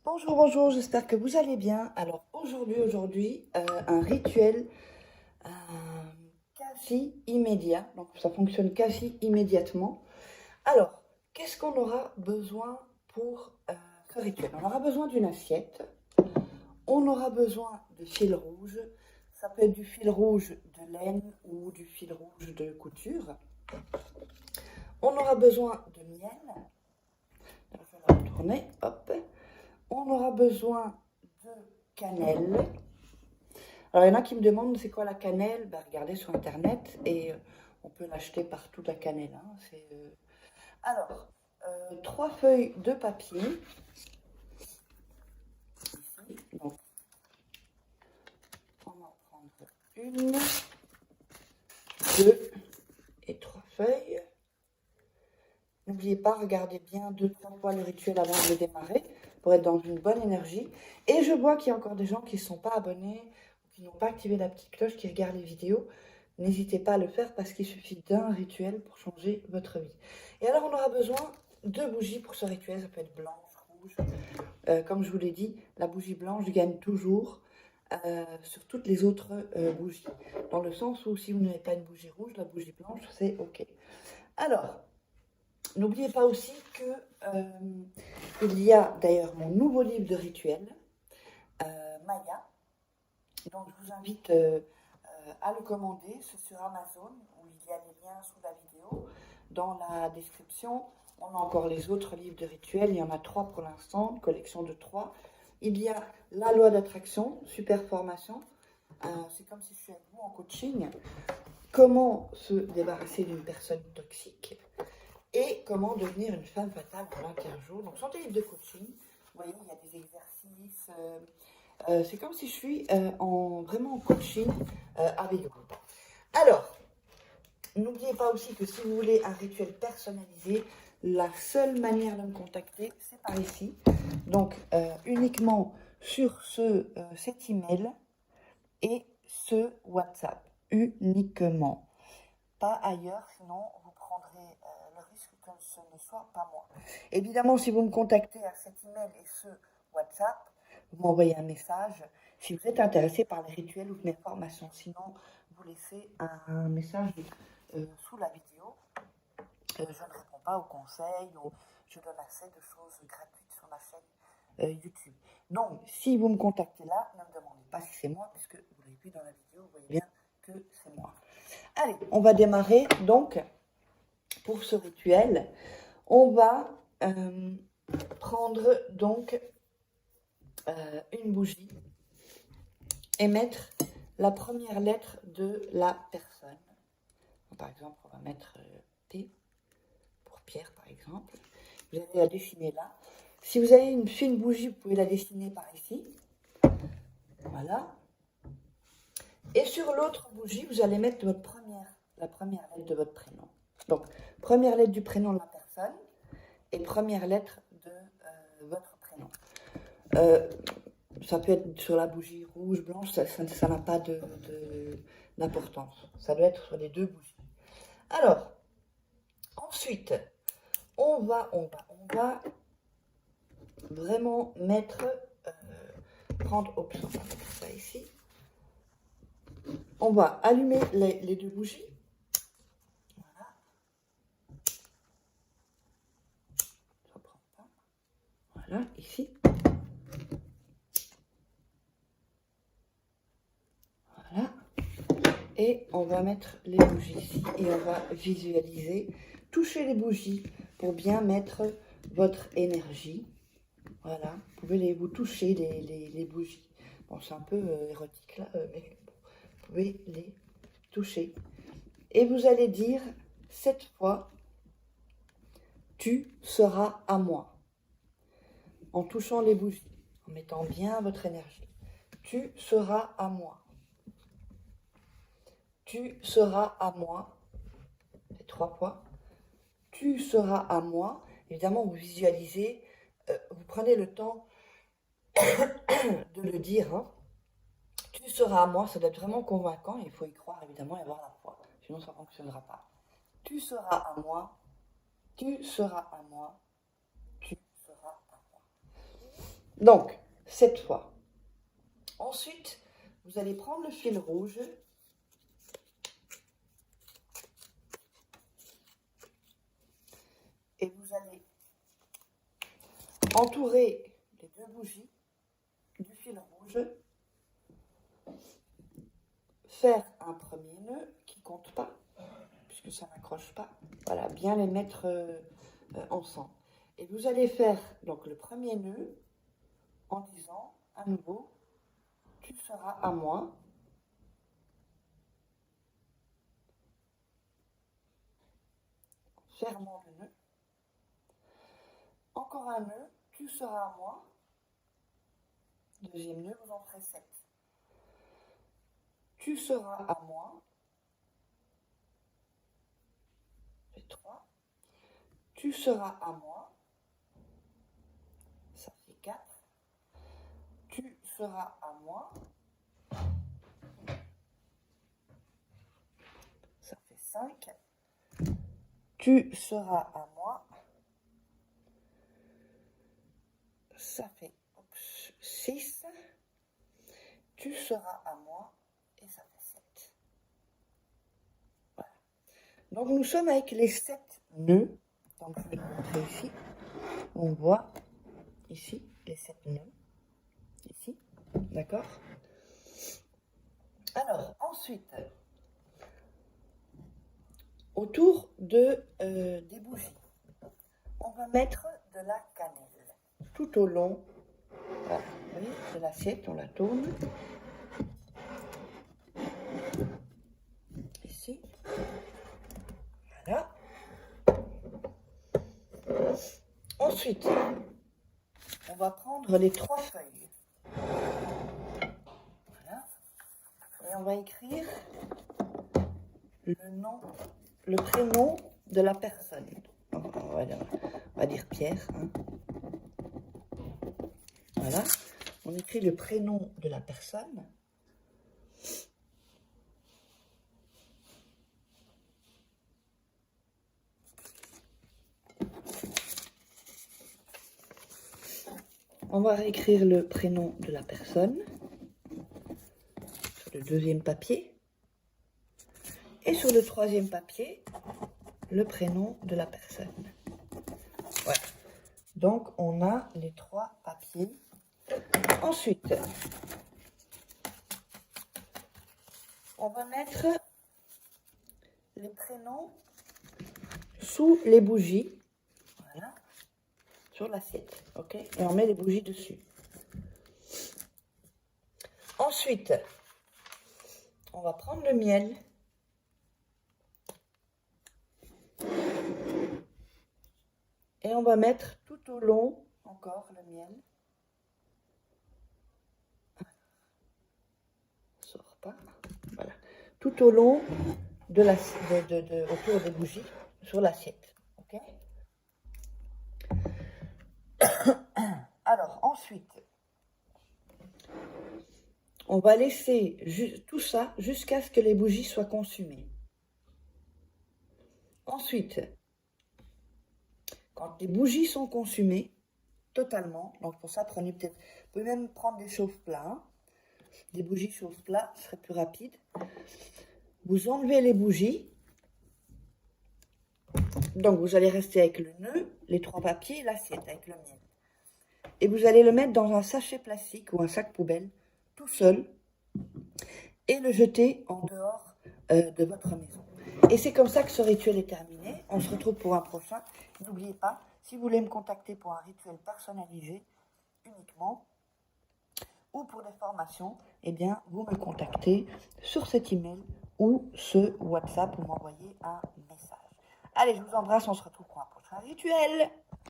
Bonjour, bonjour, j'espère que vous allez bien. Alors aujourd'hui, un rituel euh, quasi immédiat, donc ça fonctionne quasi immédiatement. Alors, qu'est-ce qu'on aura besoin pour ce rituel? On aura besoin d'une assiette, on aura besoin de fil rouge, ça peut être du fil rouge de laine ou du fil rouge de couture. On aura besoin de miel, je vais la retourner, hop. On aura besoin de cannelle. Alors, il y en a qui me demandent c'est quoi la cannelle. Ben, regardez sur internet et on peut l'acheter partout la cannelle, hein. Alors, 3 feuilles de papier. Donc, on va en prendre une, deux et 3 feuilles. N'oubliez pas, regardez bien 2-3 fois le rituel avant de le démarrer pour être dans une bonne énergie. Et je vois qu'il y a encore des gens qui ne sont pas abonnés, qui n'ont pas activé la petite cloche, qui regardent les vidéos. N'hésitez pas à le faire parce qu'il suffit d'un rituel pour changer votre vie. Et alors, on aura besoin de bougies pour ce rituel. Ça peut être blanche, rouge. Comme je vous l'ai dit, la bougie blanche gagne toujours sur toutes les autres bougies. Dans le sens où si vous n'avez pas une bougie rouge, la bougie blanche, c'est OK. Alors, n'oubliez pas aussi que il y a d'ailleurs mon nouveau livre de rituels, Maya. Donc, je vous invite à le commander. C'est sur Amazon, où il y a les liens sous la vidéo. Dans la description, on a encore les autres livres de rituels. Il y en a 3 pour l'instant, une collection de 3. Il y a la loi d'attraction, super formation. C'est comme si je suis avec vous en coaching. Comment se débarrasser d'une personne toxique et comment devenir une femme fatale en 21 jours. Donc, sans livre de coaching, vous voyez, il y a des exercices. C'est comme si je suis vraiment en coaching avec vous. Alors, n'oubliez pas aussi que si vous voulez un rituel personnalisé, la seule manière de me contacter, c'est par ici. Donc, uniquement sur cet email et ce WhatsApp. Uniquement. Pas ailleurs, sinon vous prendrez le risque que ce ne soit pas moi. Évidemment, si vous me contactez à cet email et ce WhatsApp, vous m'envoyez un message si vous êtes intéressé par les rituels ou mes formations. Sinon, vous laissez un message sous la vidéo. Je ne réponds pas aux conseils, je donne assez de choses gratuites sur ma chaîne YouTube. Donc, si vous me contactez là, ne me demandez pas si c'est moi, puisque vous l'avez vu dans la vidéo, vous voyez bien que c'est moi. Allez, on va démarrer donc pour ce rituel. On va prendre donc une bougie et mettre la première lettre de la personne. Par exemple, on va mettre P pour Pierre, par exemple. Vous allez la dessiner là. Si vous avez une fine bougie, vous pouvez la dessiner par ici. Voilà. Et sur l'autre bougie, vous allez mettre la première lettre de votre prénom. Donc, première lettre du prénom de la personne et première lettre de votre prénom. Ça peut être sur la bougie rouge, blanche, ça n'a pas d'importance. Ça doit être sur les 2 bougies. Alors, ensuite, on va vraiment prendre, on va mettre ça ici. On va allumer les 2 bougies. Voilà. Ça prend pas. Voilà, ici. Voilà. Et on va mettre les bougies ici et on va visualiser, toucher les bougies pour bien mettre votre énergie. Voilà, vous pouvez vous toucher les bougies. Bon, c'est un peu érotique là, mais bon, vous pouvez les toucher. Et vous allez dire 7 fois, tu seras à moi. En touchant les bougies, en mettant bien votre énergie. Tu seras à moi. Tu seras à moi. Et 3 fois. Tu seras à moi. Évidemment, vous visualisez, vous prenez le temps de le dire. Hein. Tu seras à moi, ça doit être vraiment convaincant. Il faut y croire, évidemment, et avoir la foi. Sinon, ça ne fonctionnera pas. Tu seras à moi. Tu seras à moi. Tu seras à moi. Donc, 7 fois. Ensuite, vous allez prendre le fil rouge et vous allez entourer les 2 bougies du fil rouge, faire un premier nœud qui ne compte pas, puisque ça n'accroche pas. Voilà, bien les mettre ensemble. Et vous allez faire donc le premier nœud en disant à nouveau, tu seras à moi. Fermons le nœud. Encore un nœud, tu seras à moi. Deuxième nœud, vous en ferez 7. Tu seras à moi. Et 3. Tu seras à moi. Ça fait 4. Tu seras à moi. Ça fait 5. Tu seras à moi. Ça fait 6. Tu seras à moi. Et ça fait 7. Voilà. Donc nous sommes avec les 7 nœuds. Donc je vais le montrer ici. On voit ici les 7 nœuds. Ici. D'accord? Alors ensuite, autour des bougies, on va mettre de la cannelle tout au long, voilà, vous voyez, de l'assiette, on la tourne, ici, voilà. Ensuite, on va prendre les 3 feuilles, voilà, et on va écrire le nom, le prénom de la personne. On va dire Pierre, hein. Voilà, on écrit le prénom de la personne. On va réécrire le prénom de la personne sur le 2e papier. Et sur le 3e papier, le prénom de la personne. Voilà. Donc, on a les 3 papiers. Ensuite, on va mettre les prénoms sous les bougies. Voilà. Sur l'assiette. Ok? Et on met les bougies dessus. Ensuite, on va prendre le miel. Et on va mettre tout au long, encore le miel. Sort pas. Voilà. Tout au long de autour des bougies, sur l'assiette. Ok? Alors, ensuite, on va laisser tout ça jusqu'à ce que les bougies soient consumées. Ensuite, quand les bougies sont consumées, totalement, donc pour ça, vous pouvez même prendre des chauffe-plats, hein. Des bougies chauffe-plats, ce serait plus rapide. Vous enlevez les bougies, donc vous allez rester avec le nœud, les 3 papiers et l'assiette avec le miel. Et vous allez le mettre dans un sachet plastique ou un sac poubelle, tout seul, et le jeter en dehors de votre maison. Et c'est comme ça que ce rituel est terminé. On se retrouve pour un prochain. N'oubliez pas, si vous voulez me contacter pour un rituel personnalisé uniquement, ou pour des formations, eh bien, vous me contactez sur cet email ou ce WhatsApp ou m'envoyez un message. Allez, je vous embrasse, on se retrouve pour un prochain rituel.